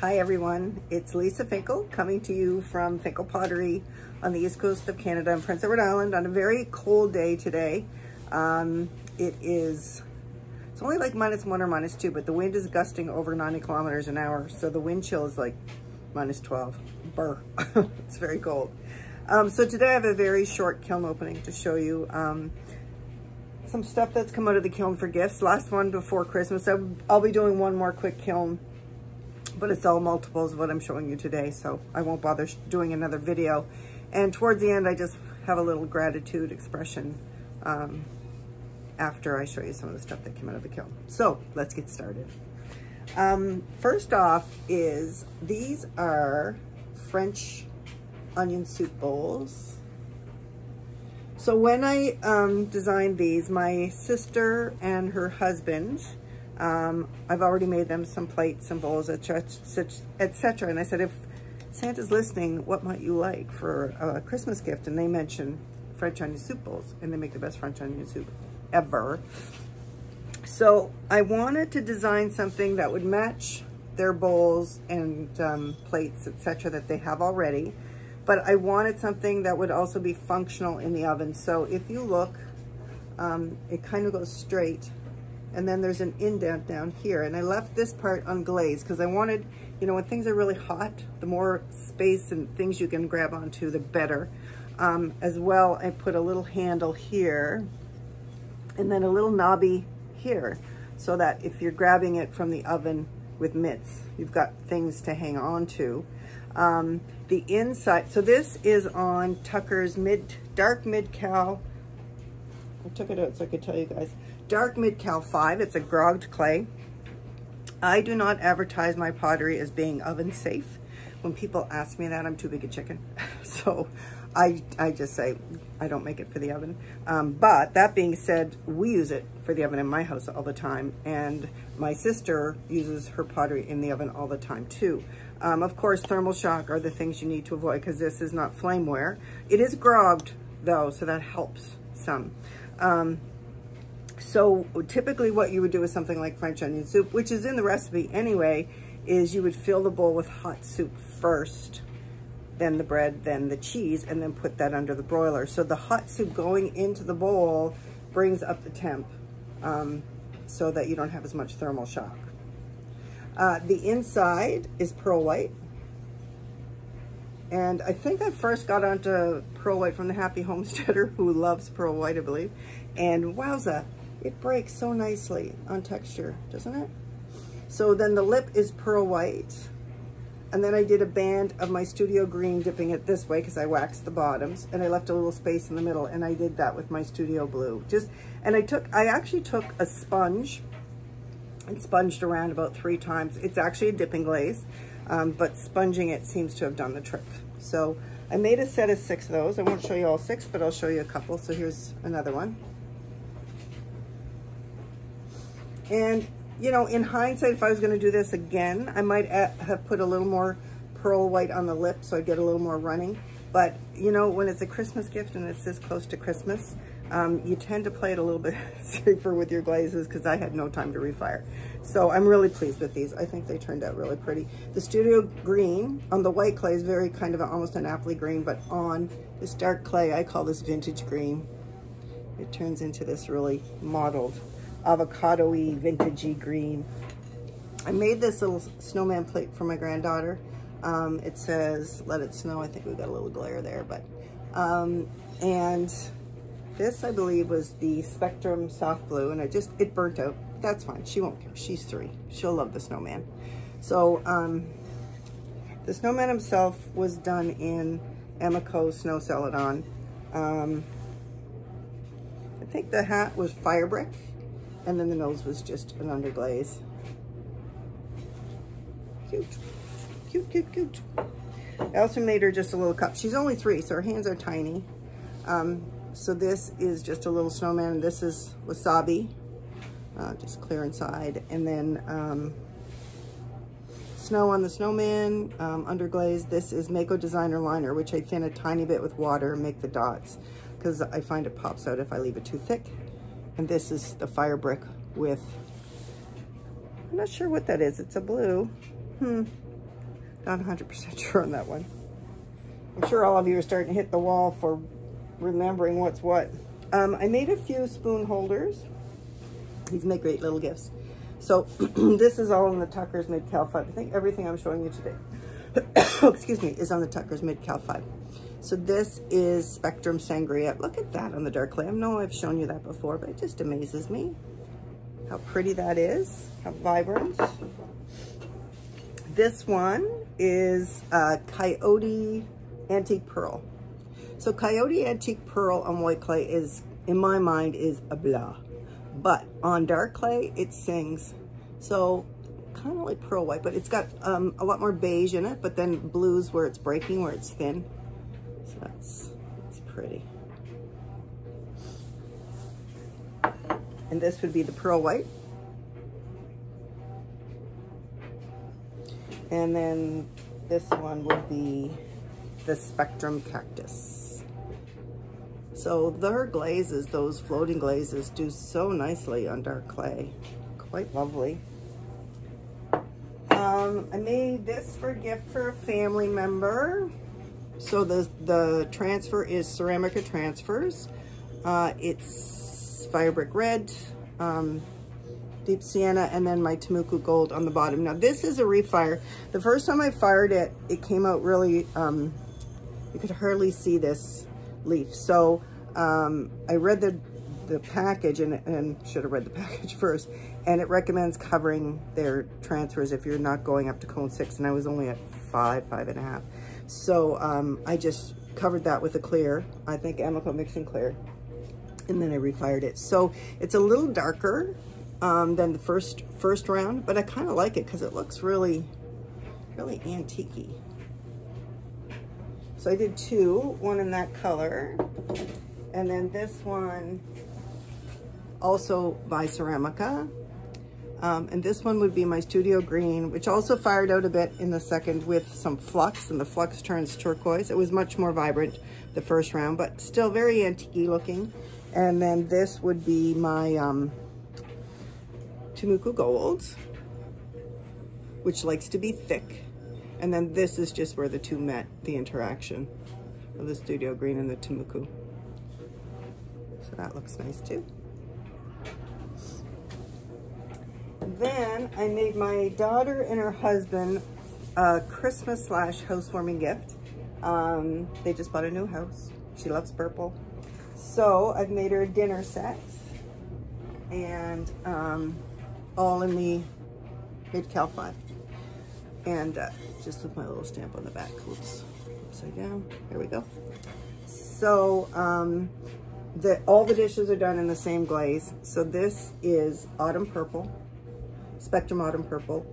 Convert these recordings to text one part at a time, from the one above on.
Hi everyone, it's Lisa Finkel coming to you from Finkel Pottery on the east coast of Canada in Prince Edward Island on a very cold day today. It's only like -1 or -2, but the wind is gusting over 90 kilometers an hour. So the wind chill is like -12. Brr. It's very cold. So today I have a very short kiln opening to show you some stuff that's come out of the kiln for gifts. Last one before Christmas. I'll be doing one more quick kiln, but it's all multiples of what I'm showing you today, so I won't bother doing another video. And towards the end, I just have a little gratitude expression after I show you some of the stuff that came out of the kiln. So let's get started. First off is these are French onion soup bowls. So when I designed these, my sister and her husband, I've already made them some plates, some bowls, etc. And I said, if Santa's listening, what might you like for a Christmas gift? And they mentioned French onion soup bowls, and they make the best French onion soup ever. So I wanted to design something that would match their bowls and plates, etc. that they have already. But I wanted something that would also be functional in the oven. So if you look, it kind of goes straight. And then there's an indent down here. And I left this part unglazed because I wanted, you know, when things are really hot, the more space and things you can grab onto, the better. As well, I put a little handle here and then a little knobby here so that if you're grabbing it from the oven with mitts, you've got things to hang on to. The inside, so this is on Tucker's Dark Mid-Cal. I took it out so I could tell you guys. Dark Mid-Cal 5, it's a grogged clay. I do not advertise my pottery as being oven safe. When people ask me that, I'm too big a chicken. So I just say, I don't make it for the oven. But that being said, we use it for the oven in my house all the time. And my sister uses her pottery in the oven all the time too. Of course, thermal shock are the things you need to avoid because this is not flameware. It is grogged though, so that helps some. So typically what you would do with something like French onion soup, which is in the recipe anyway, is you would fill the bowl with hot soup first, then the bread, then the cheese, and then put that under the broiler. So the hot soup going into the bowl brings up the temp so that you don't have as much thermal shock. The inside is pearl white. And I think I first got onto pearl white from the Happy Homesteader, who loves pearl white, I believe. And wowza, it breaks so nicely on texture, doesn't it? So then the lip is pearl white. And then I did a band of my studio green, dipping it this way because I waxed the bottoms. And I left a little space in the middle, and I did that with my studio blue. I actually took a sponge and sponged around about 3 times. It's actually a dipping glaze, but sponging it seems to have done the trick. So I made a set of 6 of those. I won't show you all 6, but I'll show you a couple. So here's another one. And, you know, in hindsight, if I was going to do this again, I might have put a little more pearl white on the lip so I get a little more running. But, you know, when it's a Christmas gift and it's this close to Christmas, you tend to play it a little bit safer with your glazes because I had no time to refire. So I'm really pleased with these. I think they turned out really pretty. The studio green on the white clay is very kind of almost an apple green, but on this dark clay, I call this vintage green. It turns into this really mottled, avocado-y, vintagey green. I made this little snowman plate for my granddaughter. It says, let it snow. I think we got a little glare there, but, and this, I believe, was the Spectrum Soft Blue, and it burnt out. That's fine. She won't care. She's 3. She'll love the snowman. So the snowman himself was done in Emiko Snow Celadon. I think the hat was fire brick, and then the nose was just an underglaze. Cute. Cute, cute, cute. I also made her just a little cup. She's only 3, so her hands are tiny. So this is just a little snowman. This is wasabi, just clear inside. And then snow on the snowman, underglaze. This is Mako Designer Liner, which I thin a tiny bit with water and make the dots because I find it pops out if I leave it too thick. And this is the fire brick with, I'm not sure what that is. It's a blue. Not 100% sure on that one. I'm sure all of you are starting to hit the wall for remembering what's what. I made a few spoon holders. These make great little gifts. So this is all in the Tucker's Mid-Cal 5. I think everything I'm showing you today, excuse me, is on the Tucker's Mid-Cal 5. So this is Spectrum Sangria. Look at that on the dark clay. I know I've shown you that before, but it just amazes me how pretty that is, how vibrant. This one is Coyote Antique Pearl. So Coyote Antique Pearl on white clay is, in my mind, is a blah. But on dark clay, it sings. So kind of like pearl white, but it's got a lot more beige in it, but then blues where it's breaking, where it's thin. So that's pretty. And this would be the pearl white. And then this one would be the Spectrum Cactus. So their glazes, those floating glazes, do so nicely on dark clay. Quite lovely. I made this for a gift for a family member. So the transfer is Ceramica Transfers. It's Fire Brick Red, Deep Sienna, and then my Temuku Gold on the bottom. Now this is a refire. The first time I fired it, it came out really, you could hardly see this leaf. So I read the package and should have read the package first, and it recommends covering their transfers if you're not going up to cone 6, and I was only at 5.5. So I just covered that with a clear, I think Amico Mixing Clear, and then I refired it. So it's a little darker than the first round, but I kind of like it because it looks really, really antique-y. So I did two, one in that color, and then this one also by Ceramica. And this one would be my Studio Green, which also fired out a bit in the second with some flux, and the flux turns turquoise. It was much more vibrant the first round, but still very antique-y looking. And then this would be my Temuku Gold, which likes to be thick. And then this is just where the two met, the interaction of the Studio Green and the Temuku. So that looks nice too. Then I made my daughter and her husband a Christmas / housewarming gift. They just bought a new house. She loves purple. So I've made her a dinner set, and all in the Mid-Cal 5. And just with my little stamp on the back. Oops, upside down. There we go. So all the dishes are done in the same glaze. So this is Autumn Purple, Spectrum Autumn Purple,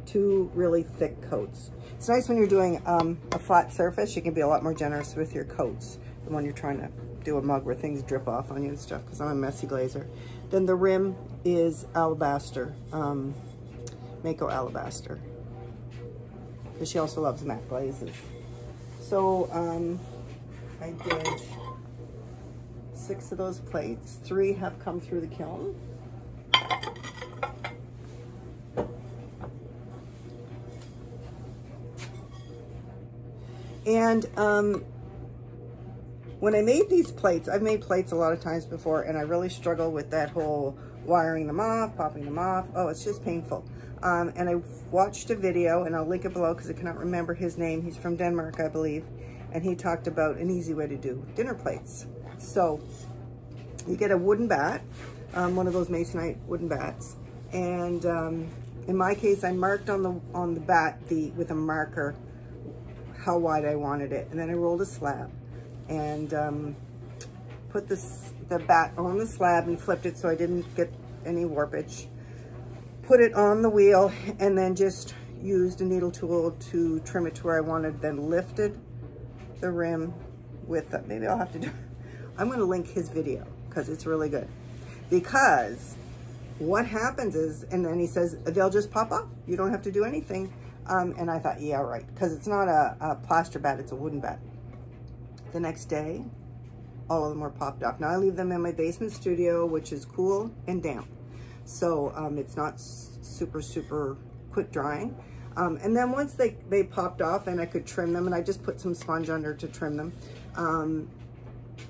2 really thick coats. It's nice when you're doing a flat surface, you can be a lot more generous with your coats than when you're trying to do a mug where things drip off on you and stuff, because I'm a messy glazer. Then the rim is Alabaster, Mako Alabaster, because she also loves matte glazes. So I did 6 of those plates. 3 have come through the kiln. And when I made these plates, I've made plates a lot of times before, and I really struggle with that whole wiring them off, popping them off. Oh, it's just painful. And I watched a video, and I'll link it below because I cannot remember his name. He's from Denmark, I believe. And he talked about an easy way to do dinner plates. So you get a wooden bat, one of those Masonite wooden bats. And in my case, I marked on the bat with a marker how wide I wanted it. And then I rolled a slab and put the bat on the slab and flipped it so I didn't get any warpage. Put it on the wheel and then just used a needle tool to trim it to where I wanted, then lifted the rim with the, maybe I'll have to do, I'm gonna link his video because it's really good. Because what happens is, and then he says, they'll just pop off. You don't have to do anything. And I thought, yeah, right, because it's not a plaster bat, it's a wooden bat. The next day, all of them were popped off. Now I leave them in my basement studio, which is cool and damp. So it's not super quick drying. And then once they popped off and I could trim them, and I just put some sponge under to trim them,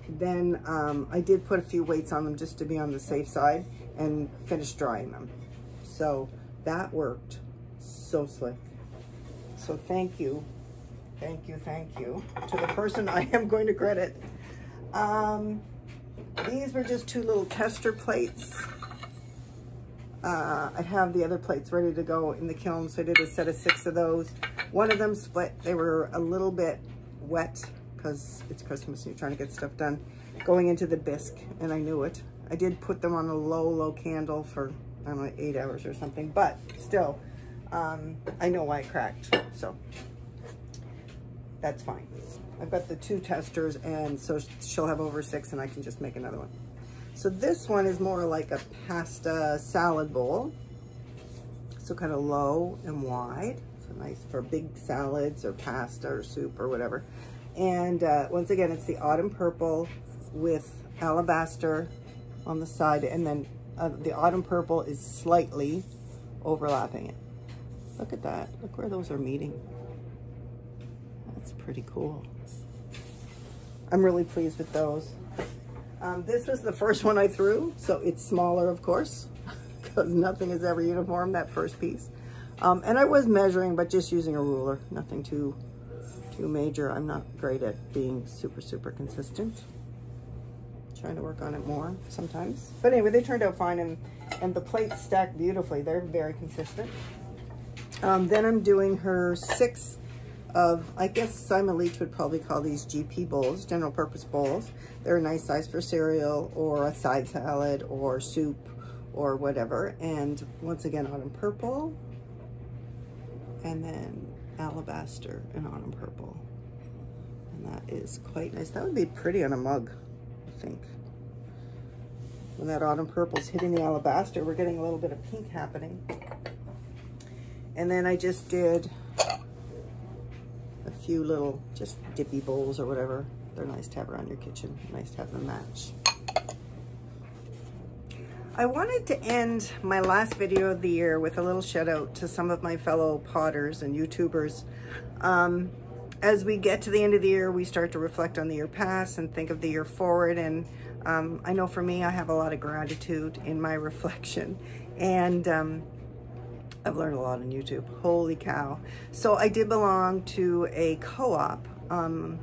then I did put a few weights on them just to be on the safe side and finish drying them. So that worked so slick. So thank you to the person I am going to credit. These were just 2 little tester plates. I have the other plates ready to go in the kiln, so I did a set of 6 of those. One of them split. They were a little bit wet because it's Christmas and you're trying to get stuff done, going into the bisque, and I knew it. I did put them on a low candle for, I don't know, 8 hours or something, but still, I know why it cracked, so that's fine. I've got the 2 testers, and so she'll have over 6 and I can just make another one. So this one is more like a pasta salad bowl. So kind of low and wide. So nice for big salads or pasta or soup or whatever. And once again, it's the autumn purple with alabaster on the side. And then the autumn purple is slightly overlapping it. Look at that. Look where those are meeting. That's pretty cool. I'm really pleased with those. This was the first one I threw, so it's smaller, of course, because nothing is ever uniform, that first piece. And I was measuring, but just using a ruler, nothing too major. I'm not great at being super consistent. Trying to work on it more sometimes. But anyway, they turned out fine, and the plates stacked beautifully. They're very consistent. Then I'm doing her 6 of, I guess Simon Leach would probably call these GP bowls, general purpose bowls. They're a nice size for cereal or a side salad or soup or whatever. And once again, autumn purple, and then alabaster and autumn purple. And that is quite nice. That would be pretty on a mug, I think. When that autumn purple's hitting the alabaster, we're getting a little bit of pink happening. And then I just did a few little just dippy bowls or whatever. They're nice to have around your kitchen. Nice to have them match. I wanted to end my last video of the year with a little shout out to some of my fellow potters and YouTubers. As we get to the end of the year, we start to reflect on the year past and think of the year forward. And I know for me, I have a lot of gratitude in my reflection. And I've learned a lot on YouTube. Holy cow. So I did belong to a co-op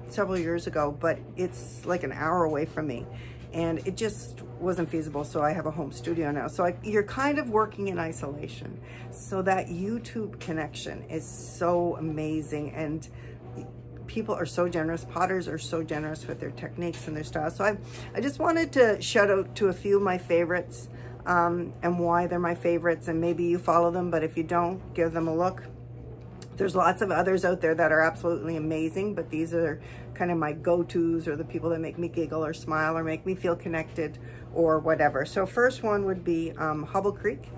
several years ago, but it's like an hour away from me. And it just wasn't feasible, so I have a home studio now. So you're kind of working in isolation. So that YouTube connection is so amazing, and people are so generous. Potters are so generous with their techniques and their style. So I just wanted to shout out to a few of my favorites and why they're my favorites, and maybe you follow them, but if you don't, give them a look. There's lots of others out there that are absolutely amazing, but these are kind of my go-tos, or the people that make me giggle or smile or make me feel connected or whatever. So first one would be Hubble Creek.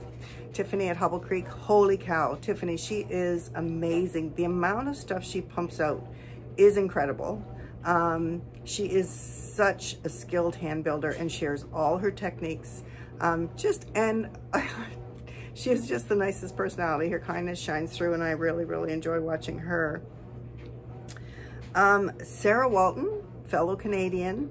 Tiffany at Hubble Creek. Holy cow, Tiffany, she is amazing. The amount of stuff she pumps out is incredible. She is such a skilled hand builder and shares all her techniques. She has just the nicest personality. Her kindness shines through, and I really, really enjoy watching her. Sarah Walton, fellow Canadian,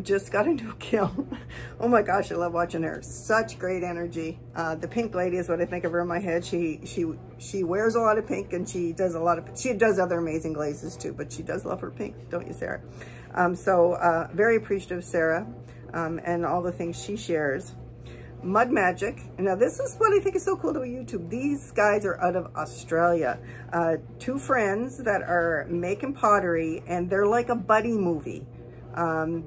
just got a new kiln. Oh my gosh, I love watching her. Such great energy. The pink lady is what I think of her in my head. She wears a lot of pink, and she does other amazing glazes too, but she does love her pink, don't you, Sarah? Very appreciative of Sarah and all the things she shares. Mud Magic. Now this is what I think is so cool about YouTube. These guys are out of Australia. 2 friends that are making pottery, and they're like a buddy movie.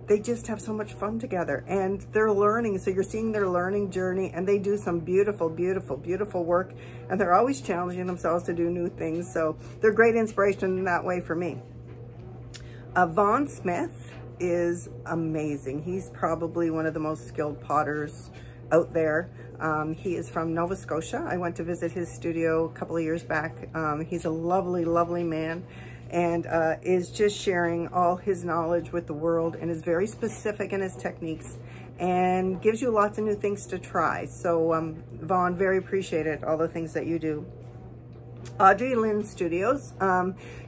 They just have so much fun together, and they're learning. So you're seeing their learning journey, and they do some beautiful, beautiful, beautiful work, and they're always challenging themselves to do new things. So they're great inspiration in that way for me. Vaughn Smith is amazing. He's probably one of the most skilled potters out there. He is from Nova Scotia. I went to visit his studio a couple of years back. He's a lovely, lovely man, and is just sharing all his knowledge with the world, and is very specific in his techniques and gives you lots of new things to try. So Vaughn, very appreciated all the things that you do. Audrey Lynn Studios.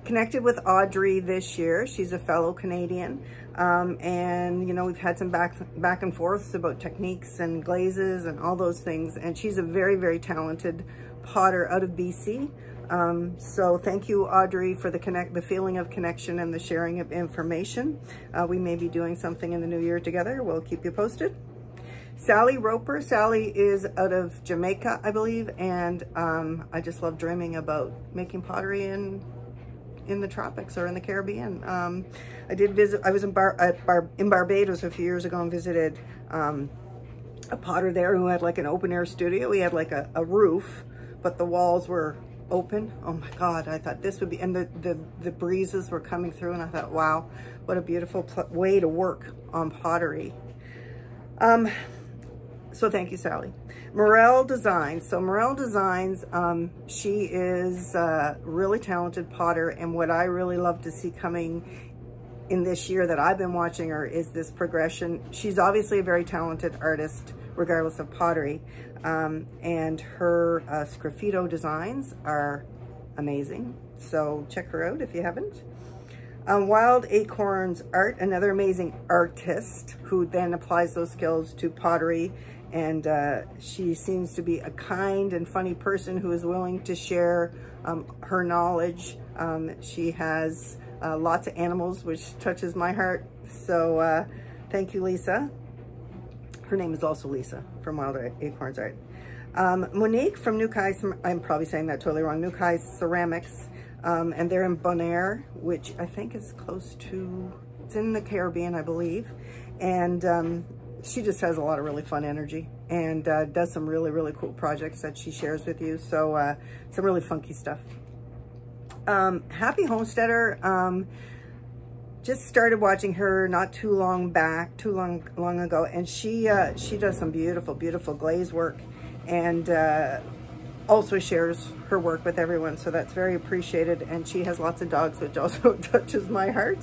Connected with Audrey this year. She's a fellow Canadian. And, you know, we've had some back and forths about techniques and glazes and all those things. And she's a very, very talented potter out of BC. So thank you, Audrey, for the feeling of connection and the sharing of information. We may be doing something in the new year together. We'll keep you posted. Sally Roper. Sally is out of Jamaica, I believe, and I just love dreaming about making pottery in the tropics or in the Caribbean. I did visit. I was in Barbados a few years ago and visited a potter there who had like an open air studio. He had like a roof, but the walls were open. Oh my God, I thought this would be, and the breezes were coming through, and I thought, wow, what a beautiful way to work on pottery. So thank you, Sally. Morel Designs. So Morel Designs, she is a really talented potter, and what I really love to see coming in this year that I've been watching her is this progression. She's obviously a very talented artist, regardless of pottery, and her sgraffito designs are amazing. So check her out if you haven't. Wild Acorns Art, another amazing artist who then applies those skills to pottery. And she seems to be a kind and funny person who is willing to share her knowledge. She has lots of animals, which touches my heart. So thank you, Lisa. Her name is also Lisa from Wild Acorns Art. Monique from New Kai, I'm probably saying that totally wrong, New Kai Ceramics. And they're in Bonaire, which I think is close to, it's in the Caribbean, I believe. And she just has a lot of really fun energy and does some really, really cool projects that she shares with you. So some really funky stuff. Happy Homesteader, just started watching her not too long ago, and she does some beautiful, beautiful glaze work, and also shares her work with everyone. So that's very appreciated. And she has lots of dogs, which also touches my heart.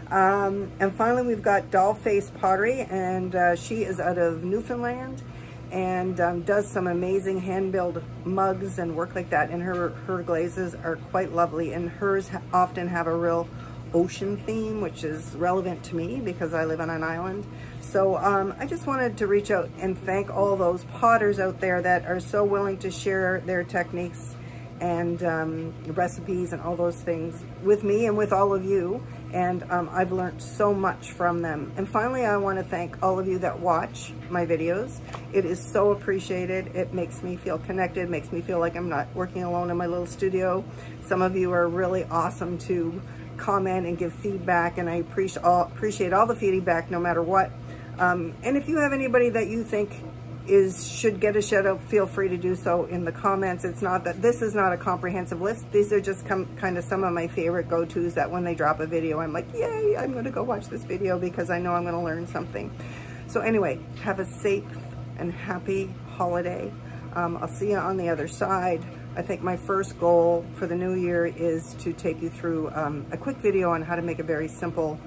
And finally, we've got Dollface Pottery, and she is out of Newfoundland, and does some amazing hand-built mugs and work like that. And her glazes are quite lovely, and hers often have a real ocean theme, which is relevant to me because I live on an island. So I just wanted to reach out and thank all those potters out there that are so willing to share their techniques and recipes and all those things with me and with all of you. And I've learned so much from them. And finally, I want to thank all of you that watch my videos. It is so appreciated. It makes me feel connected, makes me feel like I'm not working alone in my little studio. Some of you are really awesome to comment and give feedback, and I appreciate all the feedback no matter what. And if you have anybody that you think should get a shout out, feel free to do so in the comments. It's not that this is not a comprehensive list. These are just kind of some of my favorite go-tos that when they drop a video, I'm like, yay, I'm going to go watch this video because I know I'm going to learn something. So anyway, have a safe and happy holiday. I'll see you on the other side. I think my first goal for the new year is to take you through a quick video on how to make a very simple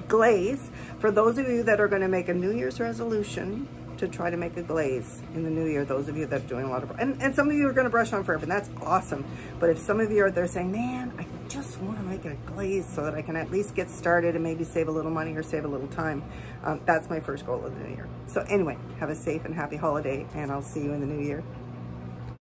glaze. For those of you that are going to make a New Year's resolution to try to make a glaze in the new year, those of you that are doing a lot of, and some of you are going to brush on forever, and that's awesome. But if some of you are there saying, man, I just want to make a glaze so that I can at least get started and maybe save a little money or save a little time, that's my first goal of the new year. So anyway, have a safe and happy holiday, and I'll see you in the new year.